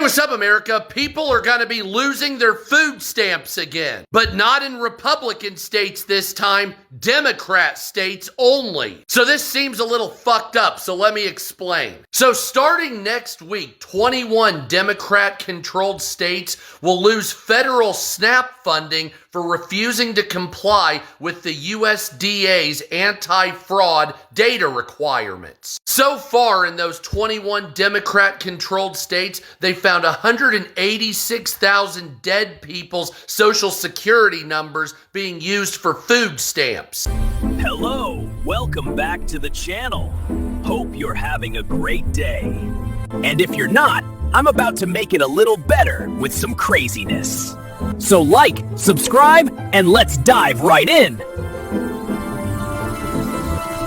what's up, America? People are going to be losing their food stamps again, but not in Republican states this time, Democrat states only. So this seems a little fucked up, so let me explain. So starting next week, 21 Democrat-controlled states will lose federal SNAP funding for refusing to comply with the USDA's anti-fraud data requirements. So far in those 21 Democrat-controlled states, they found 186,000 dead people's social security numbers being used for food stamps. Hello, welcome back to the channel. Hope you're having a great day. And if you're not, I'm about to make it a little better with some craziness. So like, subscribe, and let's dive right in.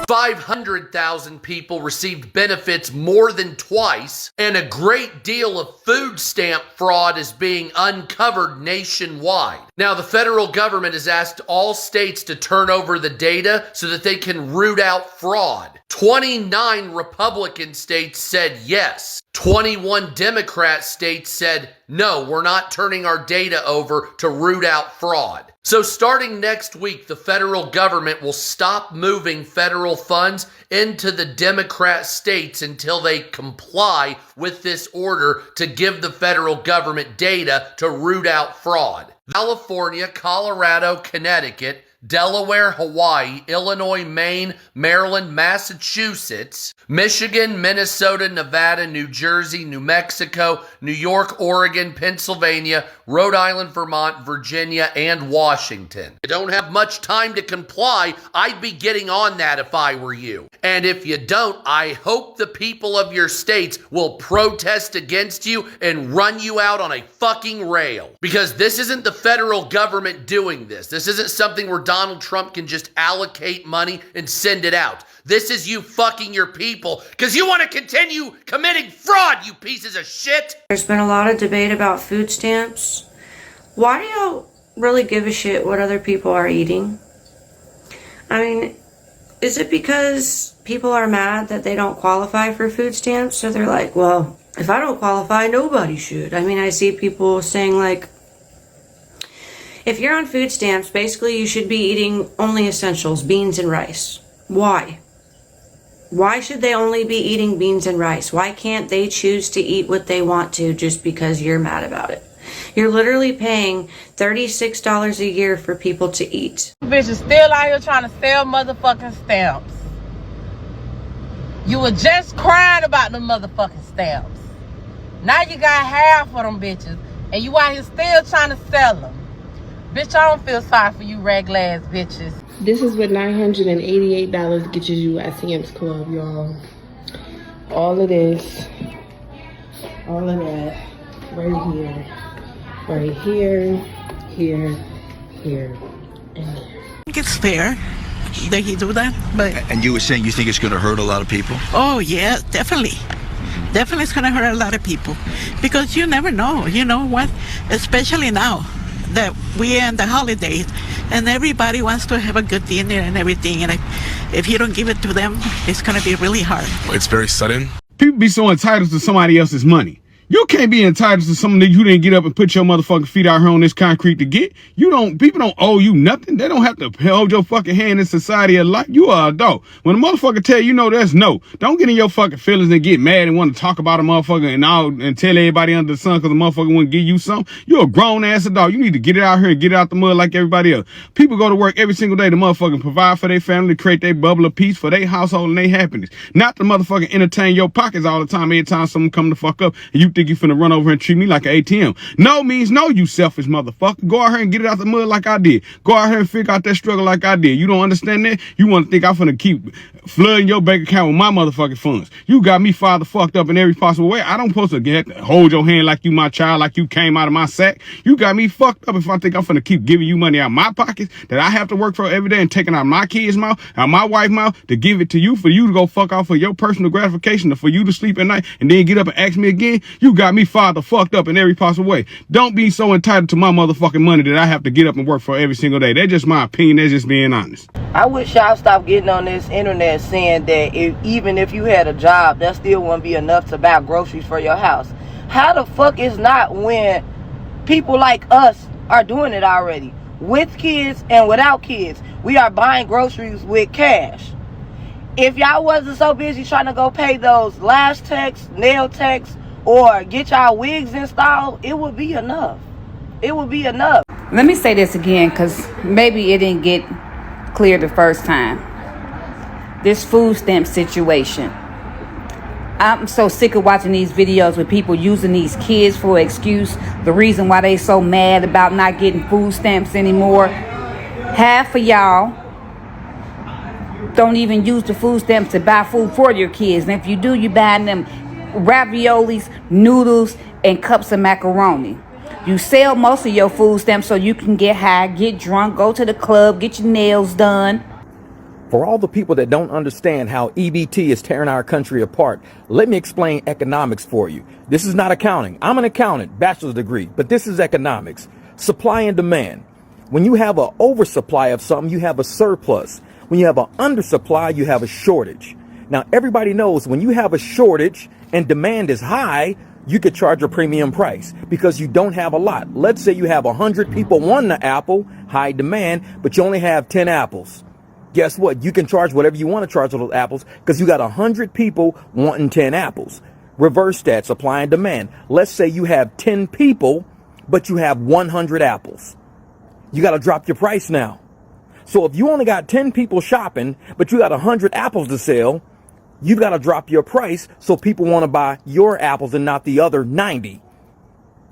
500,000 people received benefits more than twice, and a great deal of food stamp fraud is being uncovered nationwide. Now, the federal government has asked all states to turn over the data so that they can root out fraud. 29 Republican states said yes. 21 Democrat states said, no, we're not turning our data over to root out fraud. So starting next week, the federal government will stop moving federal funds into the Democrat states until they comply with this order to give the federal government data to root out fraud. California, Colorado, Connecticut, Delaware, Hawaii, Illinois, Maine, Maryland, Massachusetts, Michigan, Minnesota, Nevada, New Jersey, New Mexico, New York, Oregon, Pennsylvania, Rhode Island, Vermont, Virginia, and Washington. You don't have much time to comply. I'd be getting on that if I were you. And if you don't, I hope the people of your states will protest against you and run you out on a fucking rail. Because this isn't the federal government doing this. This isn't something where Donald Trump can just allocate money and send it out. This is you fucking your people because you want to continue committing fraud, you pieces of shit. There's been a lot of debate about food stamps. Why do y'all really give a shit what other people are eating? I mean, is it because people are mad that they don't qualify for food stamps? So they're like, well, if I don't qualify, nobody should. I mean, I see people saying like, if you're on food stamps, basically you should be eating only essentials, beans and rice. Why? Why should they only be eating beans and rice? Why can't they choose to eat what they want to just because you're mad about it? You're literally paying $36 a year for people to eat. Bitches still out here trying to sell motherfucking stamps. You were just crying about them motherfucking stamps. Now you got half of them bitches and you out here still trying to sell them. Bitch, I don't feel sorry for you regular ass bitches. This is what $988 gets you at Sam's Club, y'all. All of this, all of that, right here, here, and there. I think it's fair that he do that, but... And you were saying you think it's going to hurt a lot of people? Oh, yeah, definitely. Definitely it's going to hurt a lot of people. Because you never know, you know what? Especially now that we're in the holidays and everybody wants to have a good dinner and everything, and if you don't give it to them, it's going to be really hard. It's very sudden. People be so entitled to somebody else's money. You can't be entitled to something that you didn't get up and put your motherfucking feet out here on this concrete to get. People don't owe you nothing. They don't have to hold your fucking hand in society a lot. You are an adult. When a motherfucker tell you no, that's no. Don't get in your fucking feelings and get mad and want to talk about a motherfucker and tell everybody under the sun because the motherfucker wouldn't give you something. You're a grown ass adult. You need to get it out here and get it out the mud like everybody else. People go to work every single day to motherfucking provide for their family, create their bubble of peace for their household and their happiness. Not to motherfucking entertain your pockets all the time every time someone come the fuck up and you think you finna run over and treat me like an ATM. No means no, you selfish motherfucker. Go out here and get it out the mud like I did. Go out here and figure out that struggle like I did. You don't understand that? You want to think I'm finna keep flooding your bank account with my motherfucking funds. You got me father fucked up in every possible way. I don't supposed to hold your hand like you my child, like you came out of my sack. You got me fucked up if I think I'm finna keep giving you money out of my pockets that I have to work for every day and taking out my kids' mouth, out my wife's mouth to give it to you for you to go fuck off for your personal gratification or for you to sleep at night and then get up and ask me again. You got me father fucked up in every possible way. Don't be so entitled to my motherfucking money that I have to get up and work for every single day. That's just my opinion. That's just being honest. I wish y'all stop getting on this internet saying that even if you had a job, that still wouldn't be enough to buy groceries for your house. How the fuck is not when people like us are doing it already? With kids and without kids. We are buying groceries with cash. If y'all wasn't so busy trying to go pay those lash techs, nail techs, or get y'all wigs installed, it would be enough. It would be enough. Let me say this again, because maybe it didn't get clear the first time. This food stamp situation. I'm so sick of watching these videos with people using these kids for an excuse. The reason why they so mad about not getting food stamps anymore. Half of y'all don't even use the food stamps to buy food for your kids. And if you do, you buying them raviolis, noodles, and cups of macaroni. You sell most of your food stamps so you can get high, get drunk, go to the club, get your nails done. For all the people that don't understand how EBT is tearing our country apart, let me explain economics for you. This is not accounting. I'm an accountant, bachelor's degree, but this is economics. Supply and demand. When you have an oversupply of something, you have a surplus. When you have an undersupply, you have a shortage. Now, everybody knows when you have a shortage and demand is high, you could charge a premium price because you don't have a lot. Let's say you have 100 people wanting an apple, high demand, but you only have 10 apples. Guess what? You can charge whatever you want to charge for those apples because you got 100 people wanting 10 apples. Reverse that, supply and demand. Let's say you have 10 people, but you have 100 apples. You got to drop your price now. So if you only got 10 people shopping, but you got 100 apples to sell, you've got to drop your price so people want to buy your apples and not the other 90.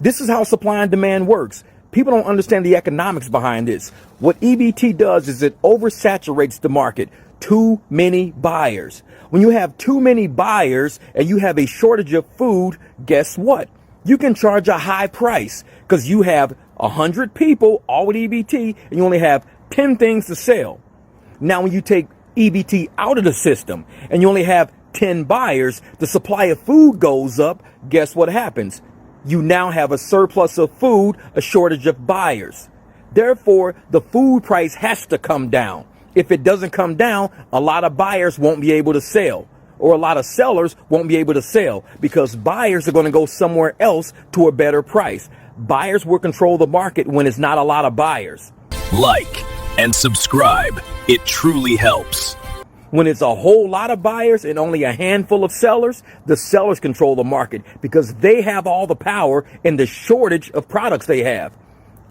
This is how supply and demand works. People don't understand the economics behind this. What EBT does is it oversaturates the market. Too many buyers. When you have too many buyers and you have a shortage of food, guess what? You can charge a high price because you have 100 people, all with EBT, and you only have 10 things to sell. Now, when you take EBT out of the system and you only have 10 buyers, the supply of food goes up. Guess what happens? You now have a surplus of food, a shortage of buyers. Therefore, the food price has to come down. If it doesn't come down, a lot of buyers won't be able to sell, or a lot of sellers won't be able to sell because buyers are going to go somewhere else to a better price. Buyers will control the market when it's not a lot of buyers. Like and subscribe. It truly helps. When it's a whole lot of buyers and only a handful of sellers, the sellers control the market because they have all the power and the shortage of products they have.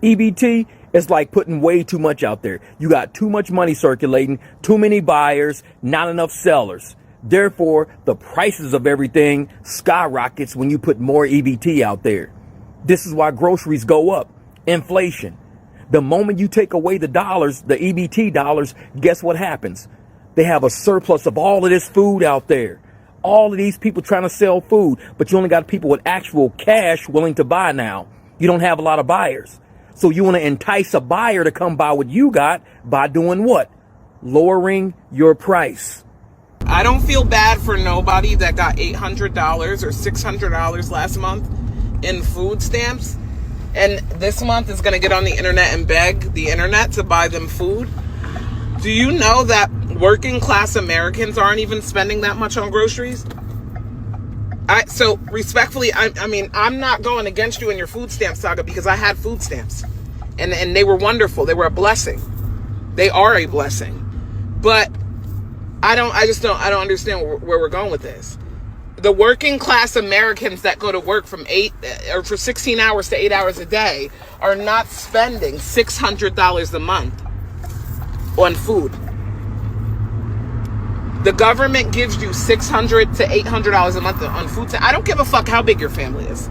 EBT is like putting way too much out there. You got too much money circulating, too many buyers, not enough sellers. Therefore, the prices of everything skyrockets when you put more EBT out there. This is why groceries go up. Inflation. The moment you take away the dollars, the EBT dollars, guess what happens? They have a surplus of all of this food out there. All of these people trying to sell food, but you only got people with actual cash willing to buy now. You don't have a lot of buyers. So you want to entice a buyer to come buy what you got by doing what? Lowering your price. I don't feel bad for nobody that got $800 or $600 last month in food stamps. And this month is going to get on the internet and beg the internet to buy them food. Do you know that working class Americans aren't even spending that much on groceries? So respectfully, I mean, I'm not going against you in your food stamp saga because I had food stamps and they were wonderful. They were a blessing. They are a blessing. But I don't understand where we're going with this. The working class Americans that go to work from 16 hours to 8 hours a day are not spending $600 a month on food. The government gives you $600 to $800 a month on food. I don't give a fuck how big your family is.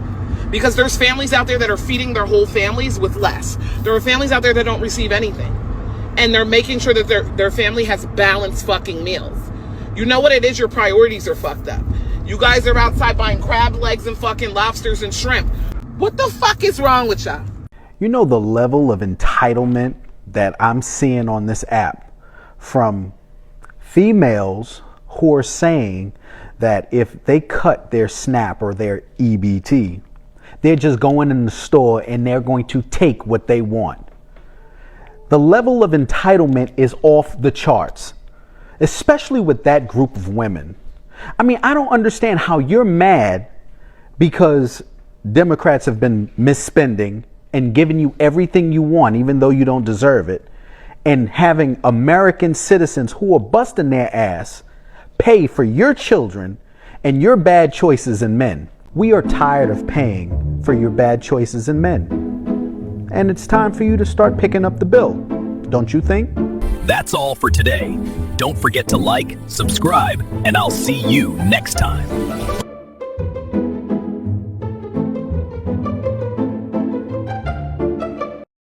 Because there's families out there that are feeding their whole families with less. There are families out there that don't receive anything. And they're making sure that their family has balanced fucking meals. You know what it is? Your priorities are fucked up. You guys are outside buying crab legs and fucking lobsters and shrimp. What the fuck is wrong with y'all? You know the level of entitlement that I'm seeing on this app from females who are saying that if they cut their SNAP or their EBT, they're just going in the store and they're going to take what they want. The level of entitlement is off the charts, especially with that group of women. I mean, I don't understand how you're mad because Democrats have been misspending and giving you everything you want, even though you don't deserve it, and having American citizens who are busting their ass pay for your children and your bad choices in men. We are tired of paying for your bad choices in men. And it's time for you to start picking up the bill, don't you think? That's all for today. Don't forget to like, subscribe, and I'll see you next time.